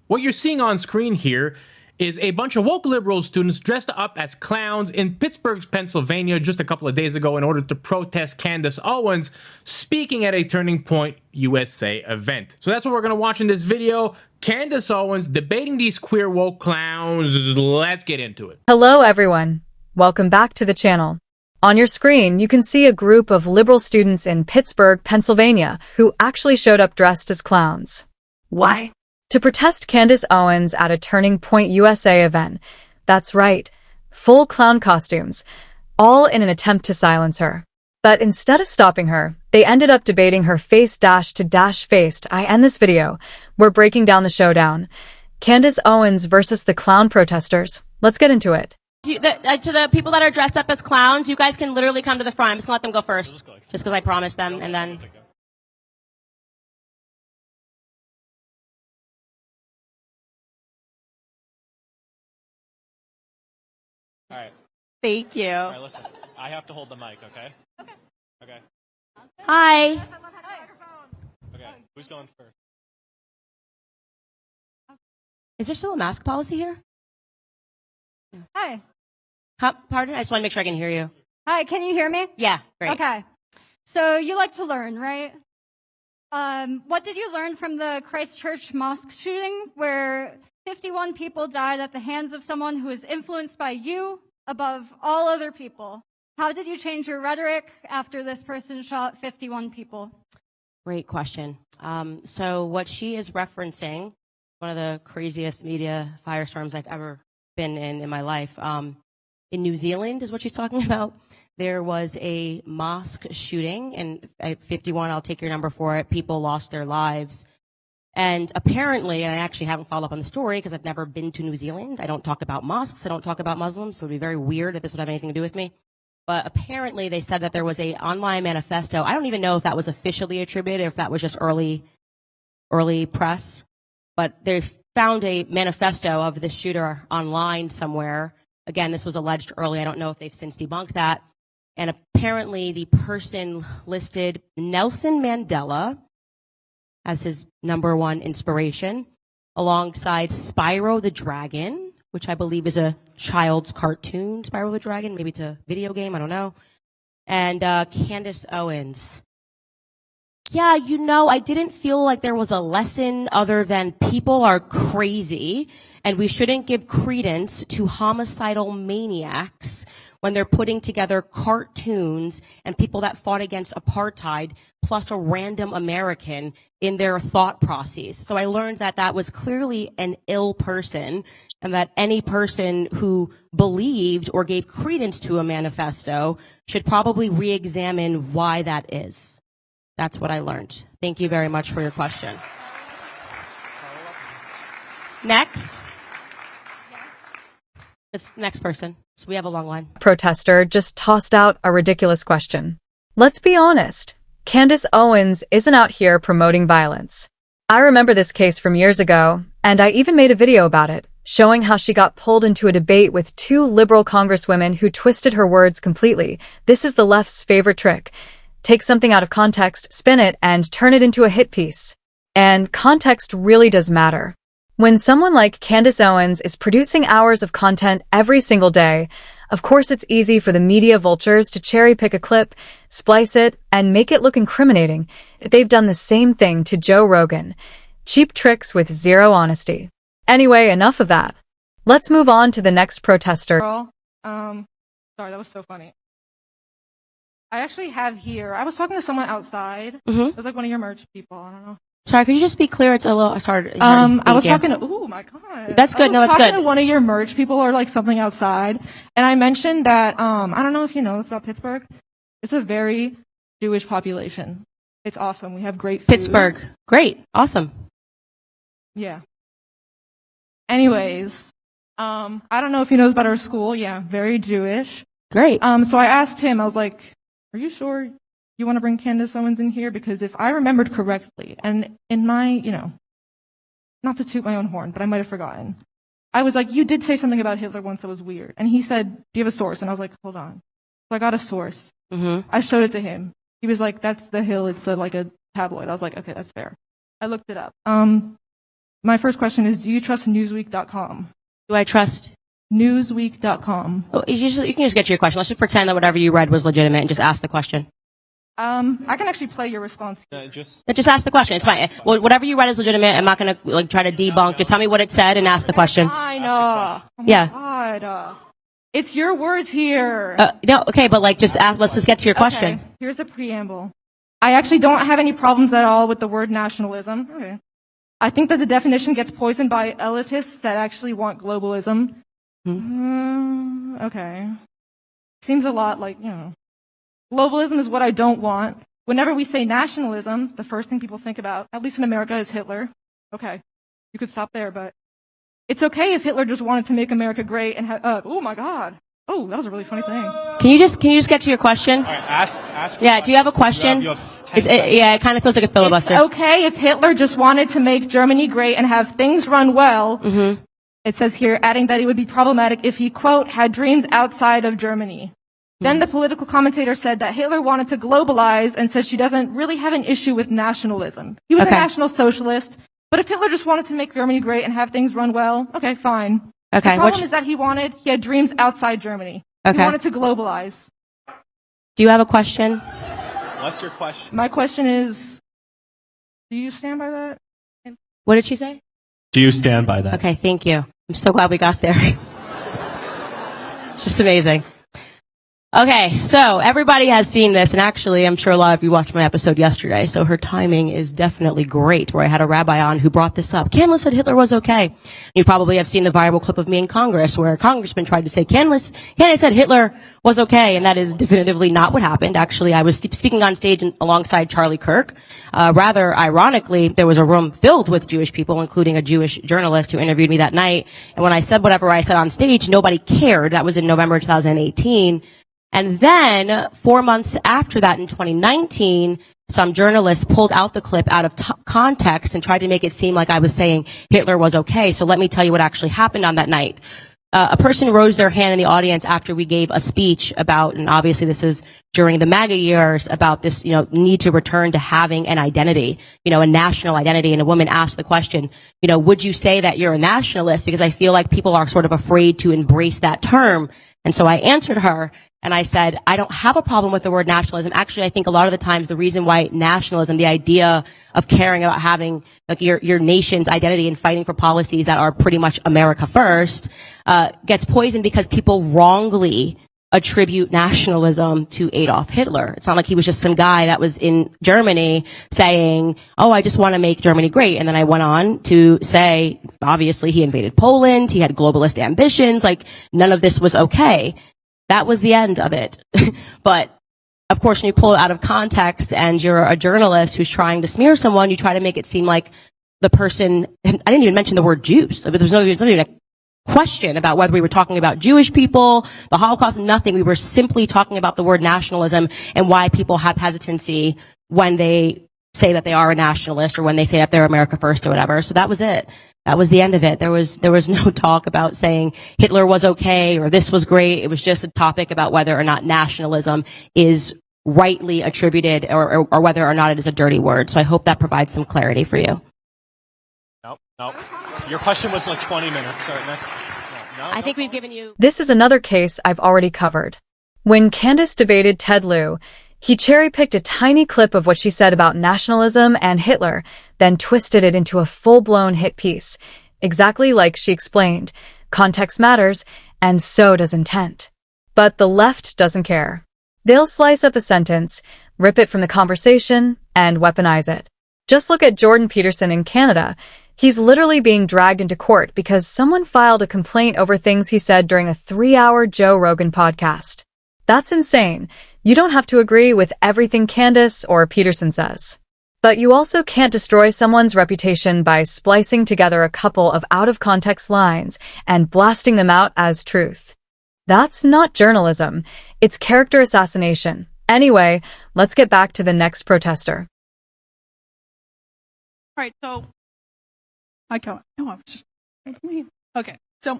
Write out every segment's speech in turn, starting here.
What you're seeing on screen here is a bunch of woke liberal students dressed up as clowns in Pittsburgh, Pennsylvania just a couple of days ago in order to protest Candace Owens speaking at a Turning Point USA event. So that's what we're going to watch in this video. Candace Owens debating these queer woke clowns. Let's get into it. Hello everyone. Welcome back to the channel. On your screen, you can see a group of liberal students in Pittsburgh, Pennsylvania, who actually showed up dressed as clowns. Why? To protest Candace Owens at a Turning Point USA event. That's right, full clown costumes, all in an attempt to silence her. But instead of stopping her, they ended up debating her face to faced. I end this video. We're breaking down the showdown. Candace Owens versus the clown protesters. Let's get into it. To the people that are dressed up as clowns, you guys can literally come to the front. I'm just going to let them go first, just because I promised them, and then... All right. Thank you. All right, listen. I have to hold the mic, okay? Okay. Okay. Hi. Okay. Who's going first? Is there still a mask policy here? Hi. Pardon? I just want to make sure I can hear you. Hi, can you hear me? Yeah, great. Okay. So you like to learn, right? What did you learn from the Christchurch mosque shooting where 51 people died at the hands of someone who is influenced by you above all other people? How did you change your rhetoric after this person shot 51 people? Great question. So what she is referencing, one of the craziest media firestorms I've ever been in my life, in New Zealand is what she's talking about. There was a mosque shooting, and at 51, I'll take your number for it, people lost their lives. And apparently, and I actually haven't followed up on the story because I've never been to New Zealand. I don't talk about mosques. I don't talk about Muslims. So it would be very weird if this would have anything to do with me. But apparently they said that there was a online manifesto. I don't even know if that was officially attributed or if that was just early press. But they found a manifesto of the shooter online somewhere. Again, this was alleged early. I don't know if they've since debunked that. And apparently the person listed Nelson Mandela as his number one inspiration, alongside Spyro the Dragon, which I believe is a child's cartoon, Spyro the Dragon. Maybe it's a video game, I don't know. And Candace Owens. Yeah, you know, I didn't feel like there was a lesson other than people are crazy and we shouldn't give credence to homicidal maniacs when they're putting together cartoons and people that fought against apartheid plus a random American in their thought processes. So I learned that that was clearly an ill person and that any person who believed or gave credence to a manifesto should probably re-examine why that is. That's what I learned. Thank you very much for your question. Next. Next person. So we have a long line. Protester just tossed out a ridiculous question. Let's be honest. Candace Owens isn't out here promoting violence. I remember this case from years ago, and I even made a video about it, showing how she got pulled into a debate with two liberal congresswomen who twisted her words completely. This is the left's favorite trick. Take something out of context, spin it, and turn it into a hit piece. And context really does matter. When someone like Candace Owens is producing hours of content every single day, of course it's easy for the media vultures to cherry-pick a clip, splice it, and make it look incriminating. They've done the same thing to Joe Rogan. Cheap tricks with zero honesty. Anyway, enough of that. Let's move on to the next protester. Sorry, that was so funny. I actually have here, I was talking to someone outside. It was like one of your merch people, I don't know. Sorry, could you just be clear? It's a little, sorry. I was talking to, oh my God. That's good, no, that's good. I was talking to one of your merch people or like something outside. And I mentioned that, I don't know if you know this about Pittsburgh. It's a very Jewish population. It's awesome. We have great food. Pittsburgh. Great. Awesome. Yeah. Anyways, I don't know if he knows about our school. Yeah, very Jewish. Great. So I asked him, I was like, are you sure you want to bring Candace Owens in here? Because if I remembered correctly, and in my, you know, not to toot my own horn, but I might have forgotten. I was like, you did say something about Hitler once that was weird. And he said, do you have a source? And I was like, hold on. So I got a source. I showed it to him. He was like, that's The Hill. It's like a tabloid. I was like, okay, that's fair. I looked it up. My first question is, do you trust Newsweek.com? Do I trust? Newsweek.com. Oh, you can just get to your question. Let's just pretend that whatever you read was legitimate and just ask the question. I can actually play your response. Just Just ask the question. It's fine. Well, whatever you read is legitimate. I'm not going to try to debunk. Just tell me what it said and ask the question. Fine. Oh my Yeah. God. It's your words here. No, okay, but just ask. Let's just get to your question. Okay, here's the preamble. I actually don't have any problems at all with the word nationalism. Okay. I think that the definition gets poisoned by elitists that actually want globalism. Okay. Seems a lot like, globalism is what I don't want. Whenever we say nationalism, the first thing people think about, at least in America, is Hitler. Okay. You could stop there, but it's okay if Hitler just wanted to make America great and oh my God. Oh, that was a really funny thing. Can you just get to your question? all right. Ask. Yeah. Do you have a question? You have 10 Yeah, it kind of feels like a filibuster. It's okay if Hitler just wanted to make Germany great and have things run well. Mm-hmm. It says here, adding that it would be problematic if he, quote, had dreams outside of Germany. Then the political commentator said that Hitler wanted to globalize and said she doesn't really have an issue with nationalism. He was a Okay. National Socialist, but if Hitler just wanted to make Germany great and have things run well, okay, fine. Okay. The problem is that he had dreams outside Germany. Okay. He wanted to globalize. Do you have a question? What's your question? My question is, do you stand by that? What did she say? Do you stand by that? Okay, thank you. I'm so glad we got there. It's just amazing. Okay, so everybody has seen this, and actually, I'm sure a lot of you watched my episode yesterday, so her timing is definitely great, where I had a rabbi on who brought this up. Candace said Hitler was okay. You probably have seen the viral clip of me in Congress, where a congressman tried to say, Candace said Hitler was okay, and that is definitively not what happened. Actually, I was speaking on stage alongside Charlie Kirk. Rather ironically, there was a room filled with Jewish people, including a Jewish journalist who interviewed me that night, and when I said whatever I said on stage, nobody cared. That was in November 2018. And then 4 months after that in 2019, some journalists pulled out the clip out of context and tried to make it seem like I was saying Hitler was okay. So let me tell you what actually happened on that night. A person rose their hand in the audience after we gave a speech about, and obviously this is during the MAGA years, about this, need to return to having an identity, a national identity. And a woman asked the question, would you say that you're a nationalist? Because I feel like people are sort of afraid to embrace that term. And so I answered her. And I said, I don't have a problem with the word nationalism. Actually, I think a lot of the times the reason why nationalism, the idea of caring about having your nation's identity and fighting for policies that are pretty much America first, gets poisoned because people wrongly attribute nationalism to Adolf Hitler. It's not like he was just some guy that was in Germany saying, oh, I just want to make Germany great. And then I went on to say, obviously he invaded Poland. He had globalist ambitions. None of this was okay. That was the end of it. But of course, when you pull it out of context and you're a journalist who's trying to smear someone, you try to make it seem like the person, and I didn't even mention the word Jews. There was not even a question about whether we were talking about Jewish people, the Holocaust, nothing. We were simply talking about the word nationalism and why people have hesitancy when they say that they are a nationalist or when they say that they're America first or whatever. So that was it. That was the end of it. There was no talk about saying Hitler was okay or this was great. It was just a topic about whether or not nationalism is rightly attributed or whether or not it is a dirty word. So I hope that provides some clarity for you. Nope. Your question was 20 minutes. So next. No, I think we've given you... This is another case I've already covered. When Candace debated Ted Lieu, he cherry-picked a tiny clip of what she said about nationalism and Hitler, then twisted it into a full-blown hit piece. Exactly like she explained. Context matters, and so does intent. But the left doesn't care. They'll slice up a sentence, rip it from the conversation, and weaponize it. Just look at Jordan Peterson in Canada. He's literally being dragged into court because someone filed a complaint over things he said during a 3-hour Joe Rogan podcast. That's insane. You don't have to agree with everything Candace or Peterson says. But you also can't destroy someone's reputation by splicing together a couple of out-of-context lines and blasting them out as truth. That's not journalism. It's character assassination. Anyway, let's get back to the next protester. All right, so I was just okay. So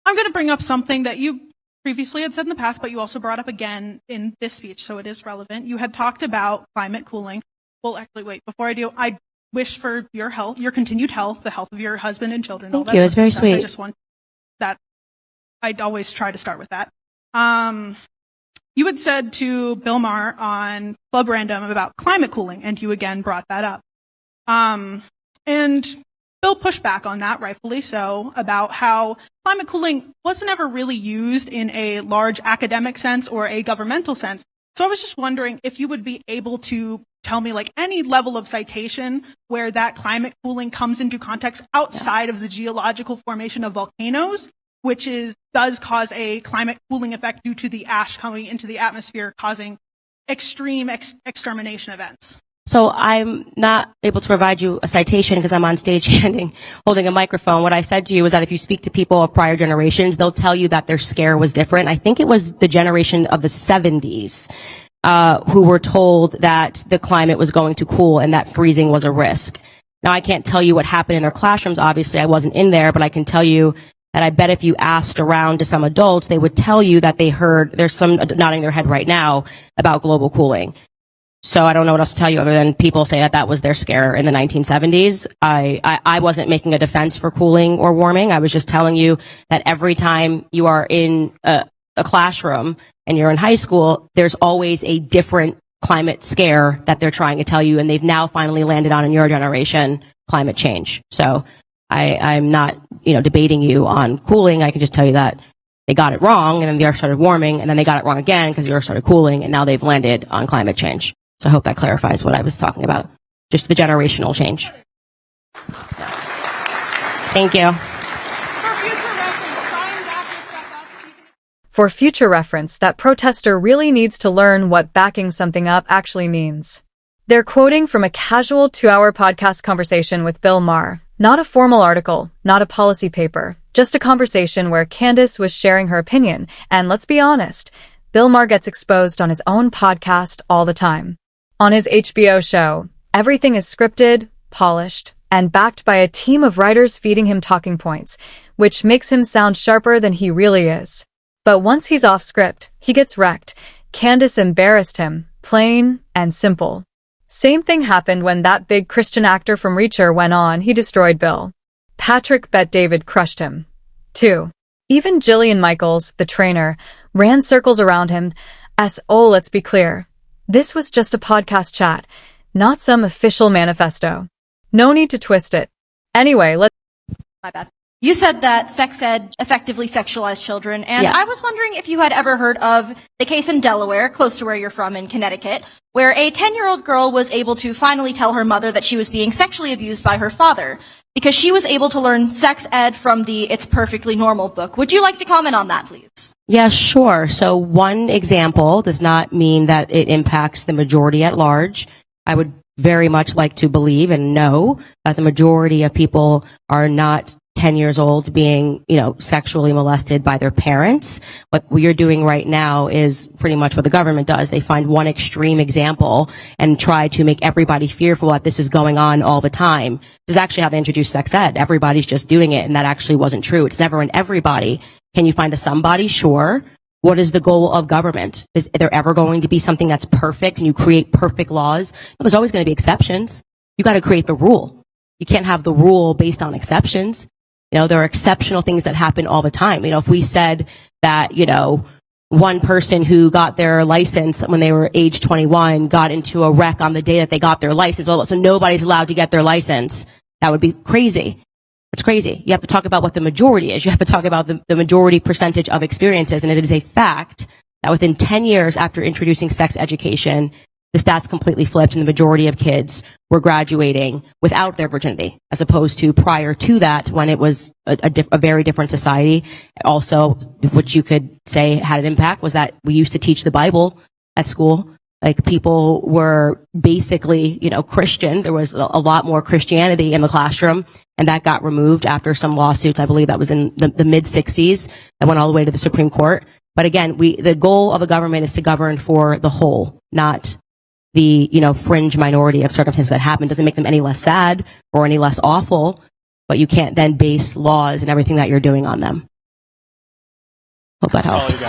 I'm going to bring up something that you previously had said in the past, but you also brought up again in this speech, so it is relevant. You had talked about climate cooling. Well, actually, wait, before I do, I wish for your health, your continued health, the health of your husband and children. All Thank you. that It's sort very of stuff. I sweet. just want that. I'd always try to start with that. You had said to Bill Maher on Club Random about climate cooling, and you again brought that up. And Bill pushed back on that, rightfully so, about how climate cooling wasn't ever really used in a large academic sense or a governmental sense. So I was just wondering if you would be able to tell me like any level of citation where that climate cooling comes into context outside of the geological formation of volcanoes, which does cause a climate cooling effect due to the ash coming into the atmosphere, causing extreme extermination events. So I'm not able to provide you a citation because I'm on stage holding a microphone. What I said to you was that if you speak to people of prior generations, they'll tell you that their scare was different. I think it was the generation of the 70s who were told that the climate was going to cool and that freezing was a risk. Now, I can't tell you what happened in their classrooms. Obviously, I wasn't in there, but I can tell you that I bet if you asked around to some adults, they would tell you that they heard, there's some nodding their head right now, about global cooling. So I don't know what else to tell you other than people say that that was their scare in the 1970s. I wasn't making a defense for cooling or warming. I was just telling you that every time you are in a classroom and you're in high school, there's always a different climate scare that they're trying to tell you, and they've now finally landed on in your generation climate change. So I'm not, debating you on cooling. I can just tell you that they got it wrong, and then the earth started warming, and then they got it wrong again because the earth started cooling, and now they've landed on climate change. So I hope that clarifies what I was talking about, just the generational change. Thank you. For future reference, that protester really needs to learn what backing something up actually means. They're quoting from a casual 2-hour podcast conversation with Bill Maher, not a formal article, not a policy paper, just a conversation where Candace was sharing her opinion. And let's be honest, Bill Maher gets exposed on his own podcast all the time. On his HBO show, everything is scripted, polished, and backed by a team of writers feeding him talking points, which makes him sound sharper than he really is. But once he's off script, he gets wrecked. Candace embarrassed him, plain and simple. Same thing happened when that big Christian actor from Reacher went on. He destroyed Bill. Patrick Bet-David crushed him, too. Even Jillian Michaels, the trainer, ran circles around him. Let's be clear. This was just a podcast chat, not some official manifesto. No need to twist it. Anyway, My bad. You said that sex ed effectively sexualized children, and Yeah. I was wondering if you had ever heard of the case in Delaware, close to where you're from in Connecticut, where a 10-year-old girl was able to finally tell her mother that she was being sexually abused by her father because she was able to learn sex ed from the It's Perfectly Normal book. Would you like to comment on that, please? Yeah, sure. So one example does not mean that it impacts the majority at large. I would very much like to believe and know that the majority of people are not 10 years old being, sexually molested by their parents. What you're doing right now is pretty much what the government does. They find one extreme example and try to make everybody fearful that this is going on all the time. This is actually how they introduced sex ed. Everybody's just doing it, and that actually wasn't true. It's never in everybody. Can you find a somebody? Sure. What is the goal of government? Is there ever going to be something that's perfect? Can you create perfect laws? Well, there's always going to be exceptions. You got to create the rule. You can't have the rule based on exceptions. There are exceptional things that happen all the time. If we said that, one person who got their license when they were age 21 got into a wreck on the day that they got their license, well, so nobody's allowed to get their license, that would be crazy. It's crazy. You have to talk about what the majority is. You have to talk about the majority percentage of experiences. And it is a fact that within 10 years after introducing sex education, the stats completely flipped and the majority of kids were graduating without their virginity, as opposed to prior to that when it was a very different society. Also, which you could say had an impact was that we used to teach the Bible at school. Like, people were basically, Christian. There was a lot more Christianity in the classroom, and that got removed after some lawsuits. I believe that was in the mid 60s that went all the way to the Supreme Court. But again, the goal of the government is to govern for the whole, not the, fringe minority of circumstances that happen. Doesn't make them any less sad or any less awful, but you can't then base laws and everything that you're doing on them. Hope that helps.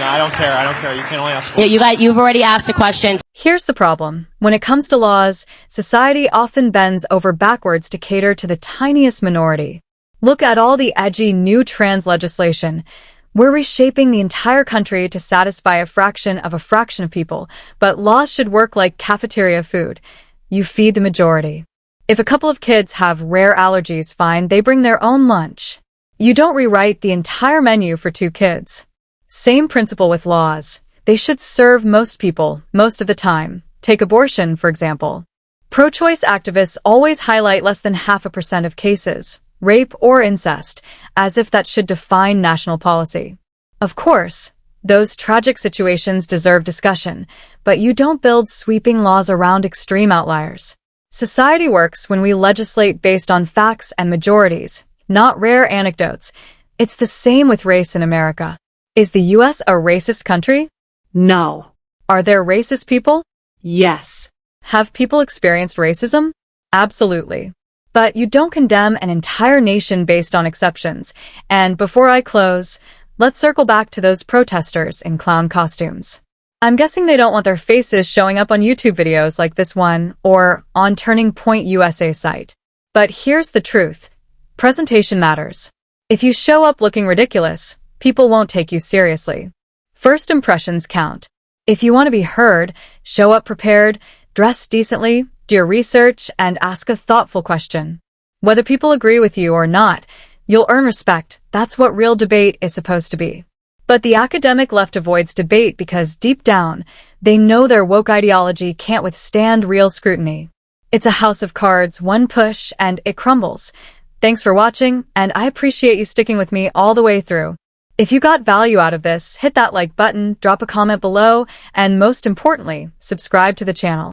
No, I don't care. I don't care. You can only ask. Yeah, you've already asked a question. Here's the problem. When it comes to laws, society often bends over backwards to cater to the tiniest minority. Look at all the edgy new trans legislation. We're reshaping the entire country to satisfy a fraction of people, but laws should work like cafeteria food. You feed the majority. If a couple of kids have rare allergies, fine, they bring their own lunch. You don't rewrite the entire menu for 2 kids. Same principle with laws. They should serve most people, most of the time. Take abortion, for example. Pro-choice activists always highlight less than 0.5% of cases, rape or incest, as if that should define national policy. Of course, those tragic situations deserve discussion, but you don't build sweeping laws around extreme outliers. Society works when we legislate based on facts and majorities, not rare anecdotes. It's the same with race in America. Is the U.S. a racist country? No. Are there racist people? Yes. Have people experienced racism? Absolutely. But you don't condemn an entire nation based on exceptions. And before I close, let's circle back to those protesters in clown costumes. I'm guessing they don't want their faces showing up on YouTube videos like this one or on Turning Point USA site. But here's the truth. Presentation matters. If you show up looking ridiculous, people won't take you seriously. First impressions count. If you want to be heard, show up prepared, dress decently, do your research, and ask a thoughtful question. Whether people agree with you or not, you'll earn respect. That's what real debate is supposed to be. But the academic left avoids debate because deep down, they know their woke ideology can't withstand real scrutiny. It's a house of cards, one push, and it crumbles. Thanks for watching, and I appreciate you sticking with me all the way through. If you got value out of this, hit that like button, drop a comment below, and most importantly, subscribe to the channel.